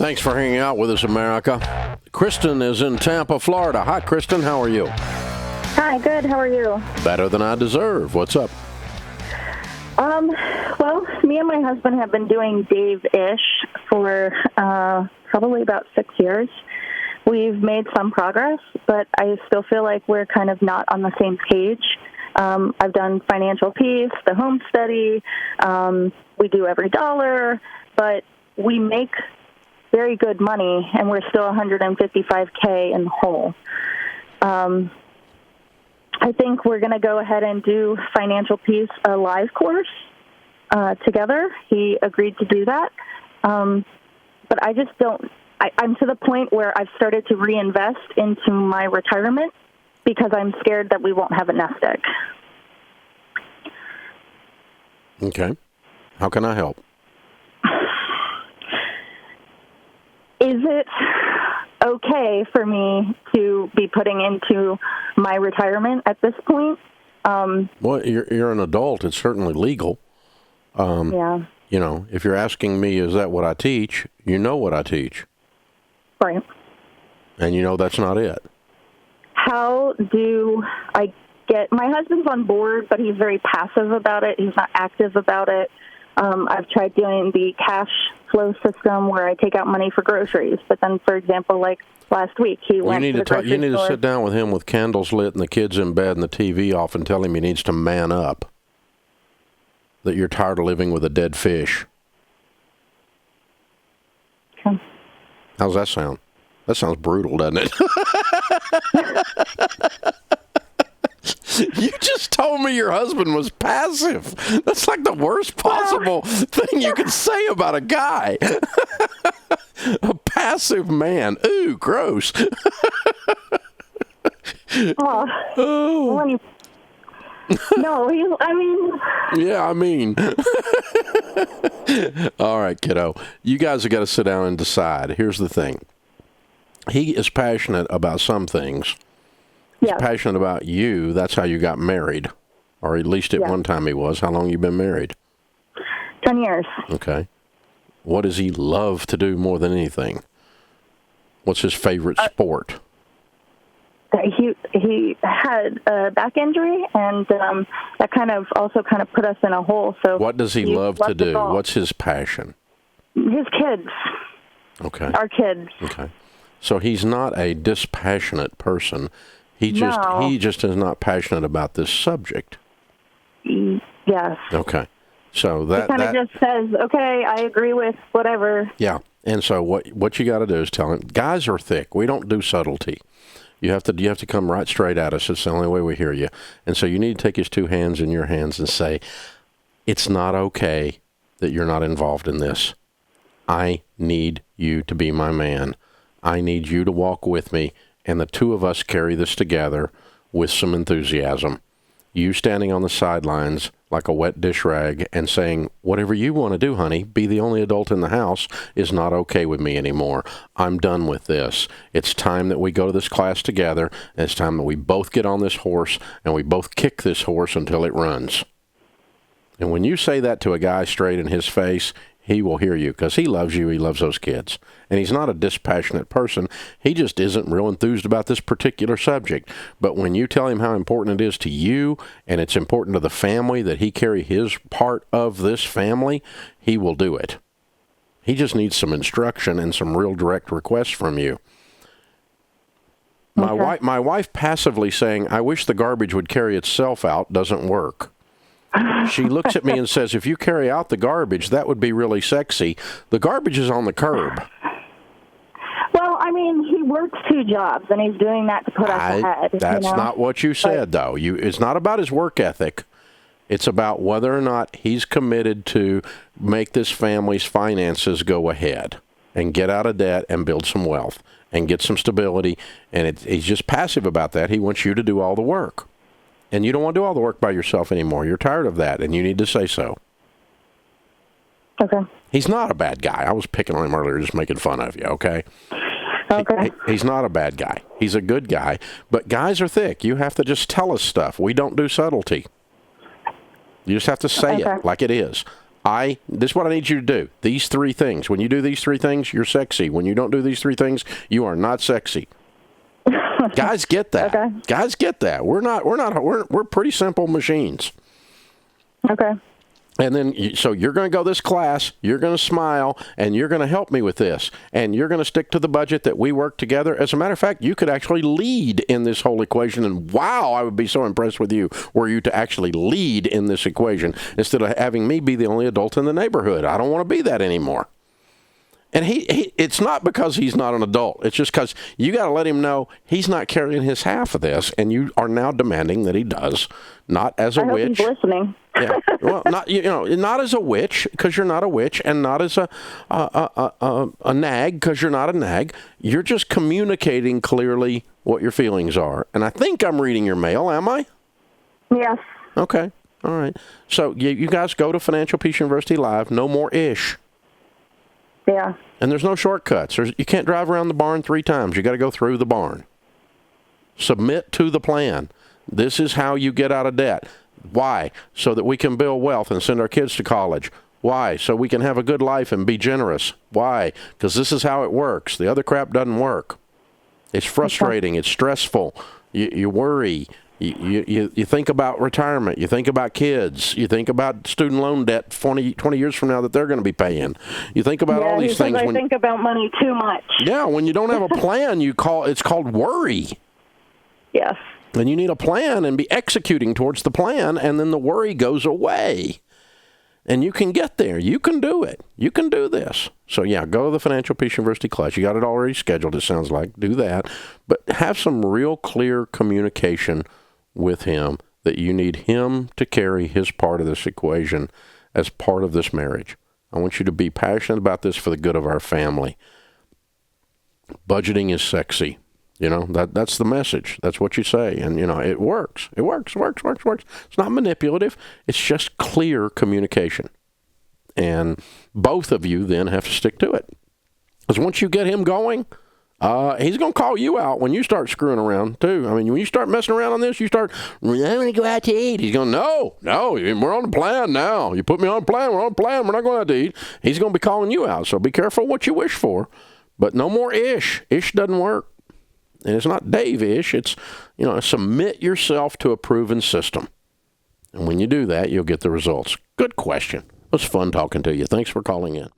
Thanks for hanging out with us, America. Kristen is in Tampa, Florida. Hi, Kristen. How are you? Hi, good. How are you? Better than I deserve. What's up? Well, me and my husband have been doing Dave-ish for probably about 6 years. We've made some progress, but I still feel like we're kind of not on the same page. I've done financial peace, the home study. We do every dollar, but we make very good money, and we're still $155K in the hole. I think we're going to go ahead and do Financial Peace, a live course together. He agreed to do that. But I just don't, I'm to the point where I've started to reinvest into my retirement because I'm scared that we won't have a nest egg. Okay. How can I help? Is it okay for me to be putting into my retirement at this point? Well, you're an adult. It's certainly legal. Yeah. You know, if you're asking me, is that what I teach? You know what I teach. Right. And you know that's not it. How do I get... My husband's on board, but he's very passive about it. He's not active about it. I've tried doing the cash flow system where I take out money for groceries. But then, for example, like last week, he went to the grocery store. You need to sit down with him with candles lit and the kids in bed and the TV off and tell him he needs to man up. That you're tired of living with a dead fish. Okay. How's that sound? That sounds brutal, doesn't it? You just told me your husband was passive. That's like the worst possible thing you could say about a guy. A passive man. Ooh, gross. Oh. No, Yeah, I mean. All right, kiddo. You guys have got to sit down and decide. Here's the thing. He is passionate about some things. He's passionate about you. That's how you got married. Or at least at one time he was. How long you been married? 10 years. Okay. What does he love to do more than anything? What's his favorite sport? He had a back injury, and that kind of put us in a hole. So what does he love to do? What's his passion? His kids. Okay. Our kids. Okay. So he's not a dispassionate person. He just is not passionate about this subject. Yes. Okay. So that he kind of just says, "Okay, I agree with whatever." Yeah. And so what you got to do is tell him. Guys are thick. We don't do subtlety. You have to come right straight at us. It's the only way we hear you. And so you need to take his two hands in your hands and say, "It's not okay that you're not involved in this. I need you to be my man. I need you to walk with me, and the two of us carry this together with some enthusiasm. You standing on the sidelines like a wet dish rag and saying, whatever you want to do, honey, be the only adult in the house, is not okay with me anymore. I'm done with this. It's time that we go to this class together, and it's time that we both get on this horse, and we both kick this horse until it runs." And when you say that to a guy straight in his face, he will hear you because he loves you. He loves those kids. And he's not a dispassionate person. He just isn't real enthused about this particular subject. But when you tell him how important it is to you and it's important to the family that he carry his part of this family, he will do it. He just needs some instruction and some real direct requests from you. Okay. My wife passively saying, "I wish the garbage would carry itself out," doesn't work. She looks at me and says, "If you carry out the garbage, that would be really sexy. The garbage is on the curb." Well, I mean, he works 2 jobs, and he's doing that to put us ahead. That's not what you said, though. It's not about his work ethic. It's about whether or not he's committed to make this family's finances go ahead and get out of debt and build some wealth and get some stability. And he's just passive about that. He wants you to do all the work. And you don't want to do all the work by yourself anymore. You're tired of that, and you need to say so. Okay. He's not a bad guy. I was picking on him earlier, just making fun of you, okay? Okay. He's not a bad guy. He's a good guy. But guys are thick. You have to just tell us stuff. We don't do subtlety. You just have to say it like it is. this is what I need you to do. These 3 things. When you do these 3 things, you're sexy. When you don't do these 3 things, you are not sexy. Guys get that. Okay. Guys get that. We're pretty simple machines. Okay. And then, so you're going to go this class, you're going to smile, and you're going to help me with this. And you're going to stick to the budget that we work together. As a matter of fact, you could actually lead in this whole equation. And wow, I would be so impressed with you were you to actually lead in this equation instead of having me be the only adult in the neighborhood. I don't want to be that anymore. And it's not because he's not an adult. It's just because you got to let him know he's not carrying his half of this, and you are now demanding that he does, not as a witch. I hope he's listening. Yeah, well, not as a witch, because you're not a witch, and not as a nag, because you're not a nag. You're just communicating clearly what your feelings are. And I think I'm reading your mail, am I? Yes. Okay. All right. So you guys go to Financial Peace University Live. No more ish. Yeah. And there's no shortcuts. You can't drive around the barn 3 times. You got to go through the barn. Submit to the plan. This is how you get out of debt. Why? So that we can build wealth and send our kids to college. Why? So we can have a good life and be generous. Why? Because this is how it works. The other crap doesn't work. It's frustrating. It's stressful. You worry. You think about retirement. You think about kids. You think about student loan debt 20 years from now that they're going to be paying. You think about all these things. I think about money too much. Yeah, when you don't have a plan, it's called worry. Yes. And you need a plan and be executing towards the plan, and then the worry goes away. And you can get there. You can do it. You can do this. So, yeah, go to the Financial Peace University class. You got it already scheduled, it sounds like. Do that. But have some real clear communication with him that you need him to carry his part of this equation as part of this marriage. I want you to be passionate about this for the good of our family. Budgeting is sexy. That's the message. That's what you say. And, it works. It works. It's not manipulative. It's just clear communication. And both of you then have to stick to it. Because once you get him going, he's going to call you out when you start screwing around, too. I mean, when you start messing around on this, you start, I'm going to go out to eat. He's going, no, we're on the plan now. You put me on a plan, we're on a plan, we're not going out to eat. He's going to be calling you out. So be careful what you wish for. But no more ish. Ish doesn't work. And it's not Dave-ish. It's, submit yourself to a proven system. And when you do that, you'll get the results. Good question. It was fun talking to you. Thanks for calling in.